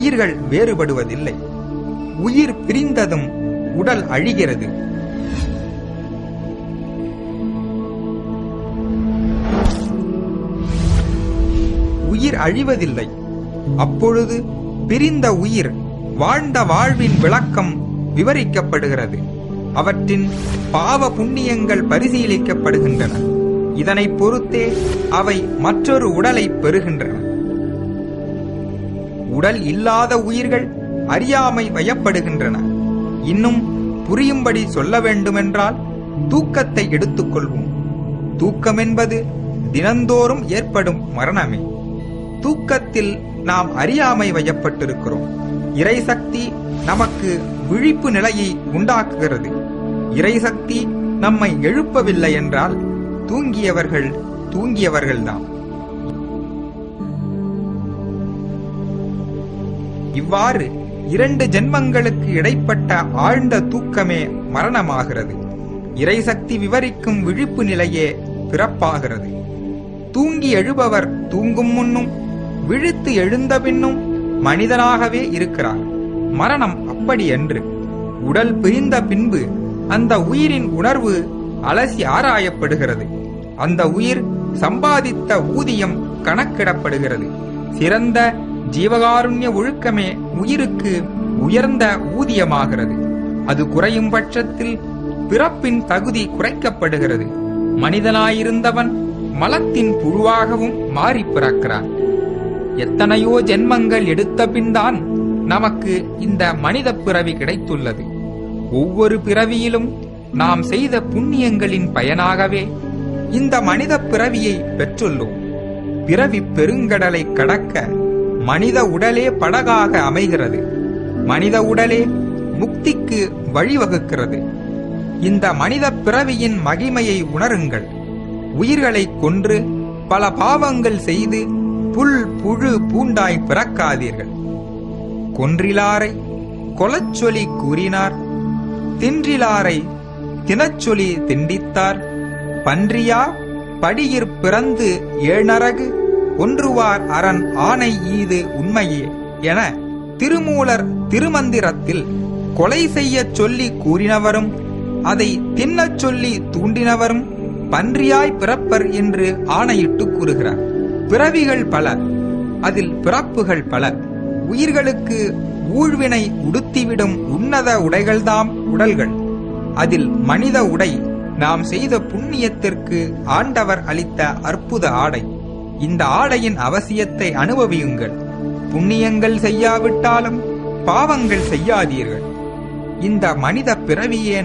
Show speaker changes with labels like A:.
A: உயிர்கள் வேறுபடுவதில்லை. உயிர் பிரிந்ததும் உடல் அழிகிறது. உயிர் அழிவதில்லை. அப்பொழுது பிரிந்த உயிர் வாழ்ந்த வாழ்வின் விளக்கம் விவரிக்கப்படுகிறது. அவற்றின் பாவ புண்ணியங்கள் பரிசீலிக்கப்படுகின்றன. இதனை பொறுத்தே அவை மற்றொரு உடலை பெறுகின்றன. உடல் இல்லாத உயிர்கள் அறியாமை வயப்படுகின்றன. இன்னும் புரியும்படி சொல்ல வேண்டுமென்றால் தூக்கத்தை எடுத்துக்கொள்வோம். தூக்கம் என்பது தினந்தோறும் ஏற்படும் மரணமே. தூக்கத்தில் நாம் அறியாமை வயப்பட்டிருக்கிறோம். இறைசக்தி நமக்கு விழிப்பு நிலையை உண்டாக்குகிறது. இறைசக்தி நம்மை எழுப்பவில்லை என்றால் தூங்கியவர்கள்தான். இவ்வாறு 2 ஜென்மங்களுக்கு இடைப்பட்ட ஆழ்ந்த தூக்கமே மரணமாகிறது. இறைசக்தி விவரிக்கும் விழிப்பு நிலையே பிறப்பாகிறது. தூங்கி எழுபவர் தூங்கும் முன்னும் விழித்து எழுந்த பின்னும் மனிதனாகவே இருக்கிறார். மரணம் அப்படி என்று. உடல் பிரிந்த பின்பு அந்த உயிரின் உணர்வு அலசி ஆராயப்படுகிறது. அந்த உயிர் சம்பாதித்த ஊதியம் கணக்கிடப்படுகிறது. சிறந்த ஜீவகாருண்ய ஒழுக்கமே உயிருக்கு உயர்ந்த ஊதியமாகிறது. அது குறையும் பட்சத்தில் பிறப்பின் தகுதி குறைக்கப்படுகிறது. மனிதனாயிருந்தவன் மலத்தின் புழுவாகவும் மாறி பிறக்கிறான். எத்தனையோ ஜென்மங்கள் எடுத்த பின்தான் நமக்கு இந்த மனித பிறவி கிடைத்துள்ளது. ஒவ்வொரு பிறவியிலும் நாம் செய்த புண்ணியங்களின் பயனாகவே இந்த மனித பிறவியை பெற்றுள்ளோம். பிறவி பெருங்கடலை கடக்க மனித உடலே படகாக அமைகிறது. மனித உடலே முக்திக்கு வழிவகுக்கிறது. இந்த மனித பிறவியின் மகிமையை உணருங்கள். உயிர்களை கொன்று பல பாவங்கள் செய்து புல் புழு பூண்டாய் பிறக்காதீர்கள். கொன்றிலாரை கொலச்சொலி கூறினார், தின்றிலாரை தினச்சொலி திண்டித்தார். பன்றியா படியிற் பிறந்து ஏழ்நரகு ஒன்றுவார் அரண் ஆணை ஈது உண்மையே என திருமூலர் திருமந்திரத்தில் கொலை செய்யச் சொல்லி கூறினவரும் அதை தின்னச் சொல்லி தூண்டினவரும் பன்றியாய் பிறப்பர் என்று ஆணையிட்டு கூறுகிறார். பிறவிகள் பல, அதில் பிறப்புகள் பல. உயிர்களுக்கு ஊழ்வினை உடுத்திவிடும் உன்னத உடைகள்தாம் உடல்கள். அதில் மனித உடை நாம் செய்த புண்ணியத்திற்கு ஆண்டவர் அளித்த அற்புத ஆடை. இந்த ஆடையின் அவசியத்தை அனுபவியுங்கள். புண்ணியங்கள் செய்யாவிட்டாலும் பாவங்கள் செய்யாதீர்கள். இந்த மனித பிறவியேனும்